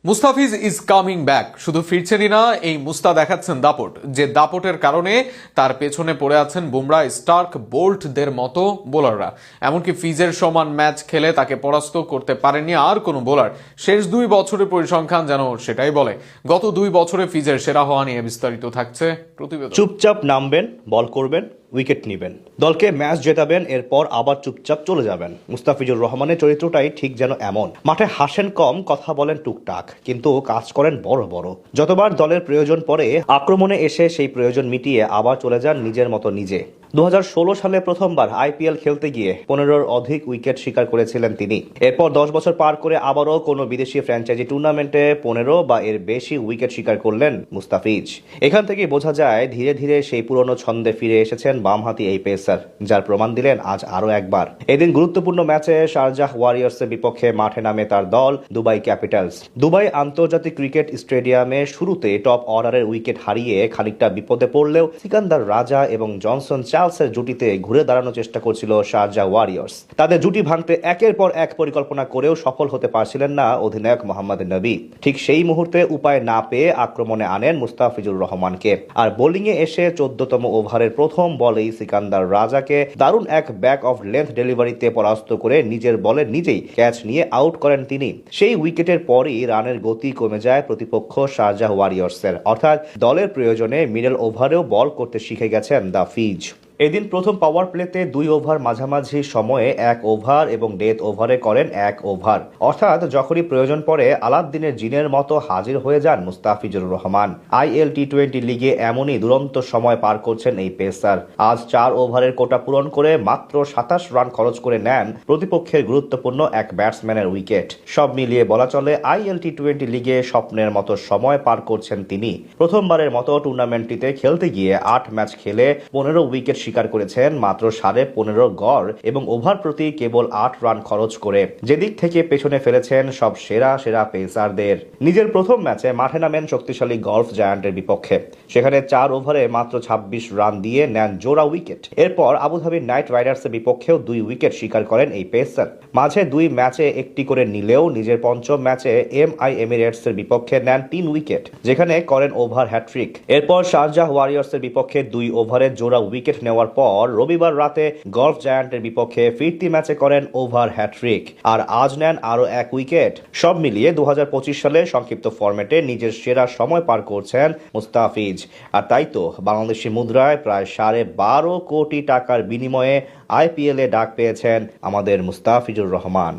Mustafiz is coming back. শুধু ফিরছেনই না, এই মুস্তা দেখাচ্ছেন দাপট, যে দাপটের কারণে তার পেছনে পড়ে আছেন বুমরা, স্টার্ক, বোল্টদের মতো বোলাররা। এমনকি ফিজের সমান ম্যাচ খেলে তাকে পরাস্ত করতে পারেননি আর কোনো বোলার। শেষ 2 বছরের পরিসংখ্যান যেন সেটাই বলে। গত 2 বছরে ফিজের সেরা হওয়া নিয়ে বিস্তারিত থাকছে প্রতিবেদন। চুপচাপ নামবেন, বল করবেন, উইকেট নেবেন, দলকে ম্যাচ জেতাবেন, এরপর আবার চুপচাপ চলে যাবেন। মুস্তাফিজুর রহমানের চরিত্রটাই ঠিক যেন এমন। মাঠে হাসেন কম, কথা বলেন টুকটাক, কিন্তু কাজ করেন বড় বড়। যতবার দলের প্রয়োজন পড়ে আক্রমণে এসে সেই প্রয়োজন মিটিয়ে আবার চলে যান নিজের মতো নিজে। 2016 সালে প্রথমবার আইপিএল খেলতে গিয়ে 15-র অধিক উইকেট শিকার করেছিলেন তিনি। এরপর 10 বছর পার করে আবারও কোনো বিদেশি ফ্র্যাঞ্চাইজি টুর্নামেন্টে 15 বা এর বেশি উইকেট শিকার করলেন মুস্তাফিজ। এখান থেকে বোঝা যায় ধীরে ধীরে সেই পুরনো ছন্দে ফিরে এসেছেন বামহাতি এই পেসার, যার প্রমাণ দিলেন আজ আরও একবার। এদিন গুরুত্বপূর্ণ ম্যাচে শারজাহ ওয়ারিয়র্সের বিপক্ষে মাঠে নামে তার দল দুবাই ক্যাপিটালস। দুবাই আন্তর্জাতিক ক্রিকেট স্টেডিয়ামে শুরুতে টপ অর্ডারের উইকেট হারিয়ে খানিকটা বিপদে পড়লেও সিকান্দার রাজা এবং জনসন চার্লসের জুটিতে ঘুরে দাঁড়ানোর চেষ্টা করছিল শারজাহ ওয়ারিয়র্স। তাদের জুটি ভাঙতে একের পর এক পরিকল্পনা করেও সফল হতে পারছিলেন না অধিনায়ক মোহাম্মদ নবী। ঠিক সেই মুহূর্তে উপায় না পেয়ে আক্রমণে আনেন মুস্তাফিজুর রহমানকে, আর বোলিংয়ে এসে 14তম ওভারের প্রথম বলেই সিকান্দার রাজাকে দারুণ এক ব্যাক অফ লেন্থ ডেলিভারিতে পরাস্ত করে নিজের বলে নিজেই ক্যাচ নিয়ে আউট করেন তিনি। সেই উইকেটের পরই রানের গতি কমে যায় প্রতিপক্ষ শারজাহ ওয়ারিয়র্সের, অর্থাৎ দলের প্রয়োজনে মিডল ওভারেও বল করতে শিখে গেছেন দ্য ফিজ। এদিন প্রথম পাওয়ার প্লেতে 2 ওভার মাঝামাঝি সময়ে 1 ওভার এবং ডেথ ওভারে করেন 1 ওভার, অর্থাৎ যখনই প্রয়োজন পড়ে আলাদ্দিনের জিনের মতো হাজির হয়ে যান মুস্তাফিজুর রহমান। আইএল টি20 লিগে এমনই দুরন্ত সময় পার করছেন এই পেসার। আজ 4 ওভারের কোটা পূরণ করে মাত্র 27 রান খরচ করে নেন প্রতিপক্ষের গুরুত্বপূর্ণ এক ব্যাটসম্যানের উইকেট। সব মিলিয়ে বলা চলে আইএল টি20 লিগে স্বপ্নের মতো সময় পার করছেন তিনি। প্রথমবারের মতো টুর্নামেন্টটিতে খেলতে গিয়ে 8 ম্যাচ খেলে 15 উইকেট শিকার করেছেন মাত্র 15.5 গড় এবং ওভার প্রতি কেবল 8 রান খরচ করে। যেদিক থেকে পেছনে ফেলেছেন সব সেরা সেরা পেসারদের। নিজের প্রথম ম্যাচে মাঠে নামেন শক্তিশালী গলফ জায়ান্টের বিপক্ষে। সেখানে 4 ওভারে মাত্র 26 রান দিয়ে নেন জোড়া উইকেট। এরপর আবুধাবি নাইট রাইডার্সের বিপক্ষেও 2 উইকেট শিকার করেন এই পেসার। মাঝে 2 ম্যাচে একটি করে নিলেও নিজের পঞ্চম ম্যাচে এমআই এমিরেটসের বিপক্ষে নেন 3 উইকেট, যেখানে করেন ওভার হ্যাট্রিক। এরপর শারজাহ ওয়ারিয়র্সের বিপক্ষে 2 ওভারে জোড়া উইকেট নেওয়ার পর রবিবার রাতে গলফ জায়ান্টের বিপক্ষে ফিরতি ম্যাচে করেন ওভার হ্যাট্রিক, আর আজ নেন আরো 1 উইকেট। সব মিলিয়ে 2025 সালে সংক্ষিপ্ত ফরম্যাটে নিজের সেরা সময় পার করছেন মুস্তাফিজ। আর তাই তো বাংলাদেশি মুদ্রায় প্রায় 12.5 কোটি টাকার বিনিময়ে আইপিএলে ডাক পেয়েছেন আমাদের মুস্তাফিজুর রহমান।